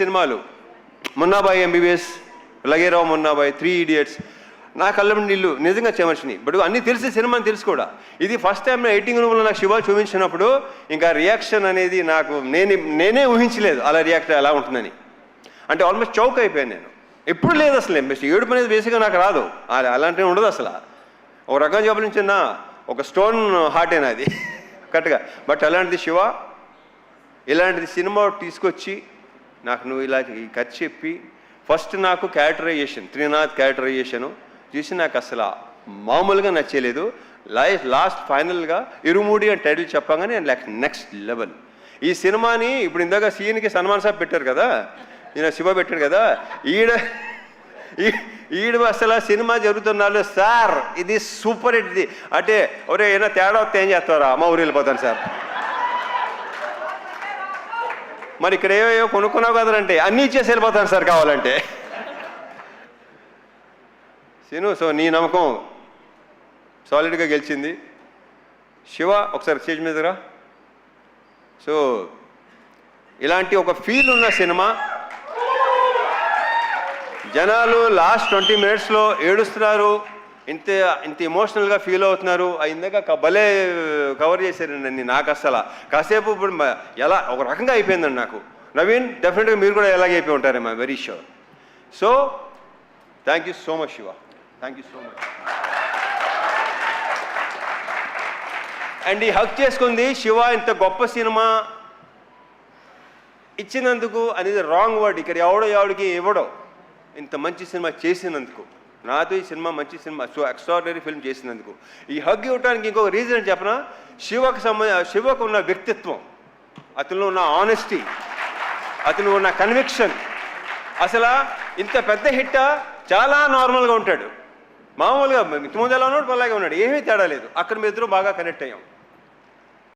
సినిమాలు Munnabhai MBBS, లగేరావు Munnabhai, 3 Idiots, నా కళ్ళ నీళ్ళు నిజంగా చెమర్చిని. బట్ అన్నీ తెలిసి సినిమా అని తెలుసు కూడా. ఇది ఫస్ట్ టైం ఎడిటింగ్ రూమ్లో నాకు శివ చూపించినప్పుడు ఇంకా రియాక్షన్ అనేది నాకు నేనే ఊహించలేదు అలా రియాక్ట్ ఎలా ఉంటుందని. అంటే ఆల్మోస్ట్ చౌక్ అయిపోయాను నేను. ఎప్పుడు లేదు అసలు ఏడుపు అనేది బేసిక్గా నాకు రాదు, అలాంటివి ఉండదు అసలు. ఒక రకం జాబ్ నుంచి ఒక స్టోన్ హార్టేనా అది కరెక్ట్గా. బట్ అలాంటిది శివ ఇలాంటిది సినిమా తీసుకొచ్చి నాకు నువ్వు ఇలా ఈ కథ చెప్పి ఫస్ట్ నాకు క్యారెక్టరైజేషన్, త్రినాథ్ క్యారెక్టరైజేషను చూసి నాకు అసలు మామూలుగా నచ్చలేదు. లాస్ట్ ఫైనల్గా ఇరుముడి అని టైటిల్ చెప్పగానే నెక్స్ట్ లెవెల్. ఈ సినిమాని ఇప్పుడు ఇందాక సీన్కి సన్మాన్ సాబ్ పెట్టారు కదా, ఈయన శివ పెట్టాడు కదా, ఈడ అసలు సినిమా జరుగుతున్నాడు సార్ ఇది సూపర్ హిట్. ఇది అంటే ఒరే ఏమైనా తేడా వస్తే ఏం చేస్తారా, అమ్మ ఊరు వెళ్ళిపోతాను సార్. మరి ఇక్కడ ఏవో కొనుక్కున్నావు కదంటే అన్నీ ఇచ్చేసి వెళ్ళిపోతాను సార్ కావాలంటే. సీను, సో నీ నమ్మకం సాలిడ్గా గెలిచింది. శివ ఒకసారి స్టేజ్ మీద రా. సో ఇలాంటి ఒక ఫీల్ ఉన్న సినిమా, జనాలు లాస్ట్ 20 minutesలో ఏడుస్తున్నారు, ఇంత ఎమోషనల్గా ఫీల్ అవుతున్నారు. ఇందాక భలే కవర్ చేశారండి. నాకు అసలు కాసేపు ఇప్పుడు ఎలా ఒక రకంగా అయిపోయిందండి నాకు. నవీన్, డెఫినెట్గా మీరు కూడా ఎలాగే అయిపోయి ఉంటారేమో, very sure. So thank you so much Shiva, thank you so much. And ఈ హక్ చేసుకుంది శివ ఇంత గొప్ప సినిమా ఇచ్చినందుకు అనేది రాంగ్ వర్డ్. ఇక్కడ ఎవడికి ఇవ్వడో ఇంత మంచి సినిమా చేసినందుకు, నాతో ఈ సినిమా మంచి సినిమా, సో ఎక్స్ట్రాడినరీ ఫిల్మ్ చేసినందుకు. ఈ హగ్ ఇవ్వడానికి ఇంకొక రీజన్ చెప్పనా, శివకు ఉన్న వ్యక్తిత్వం, అతనిలో ఉన్న ఆనెస్టీ, అతను ఉన్న కన్విక్షన్. అసలు ఇంత పెద్ద హిట్ చాలా నార్మల్గా ఉంటాడు, మామూలుగా ఇంతకుముందు ఎలా ఉన్నాడు అలాగే ఉన్నాడు, ఏమీ తేడా లేదు. అక్కడ మీ ఇద్దరు బాగా కనెక్ట్ అయ్యాం.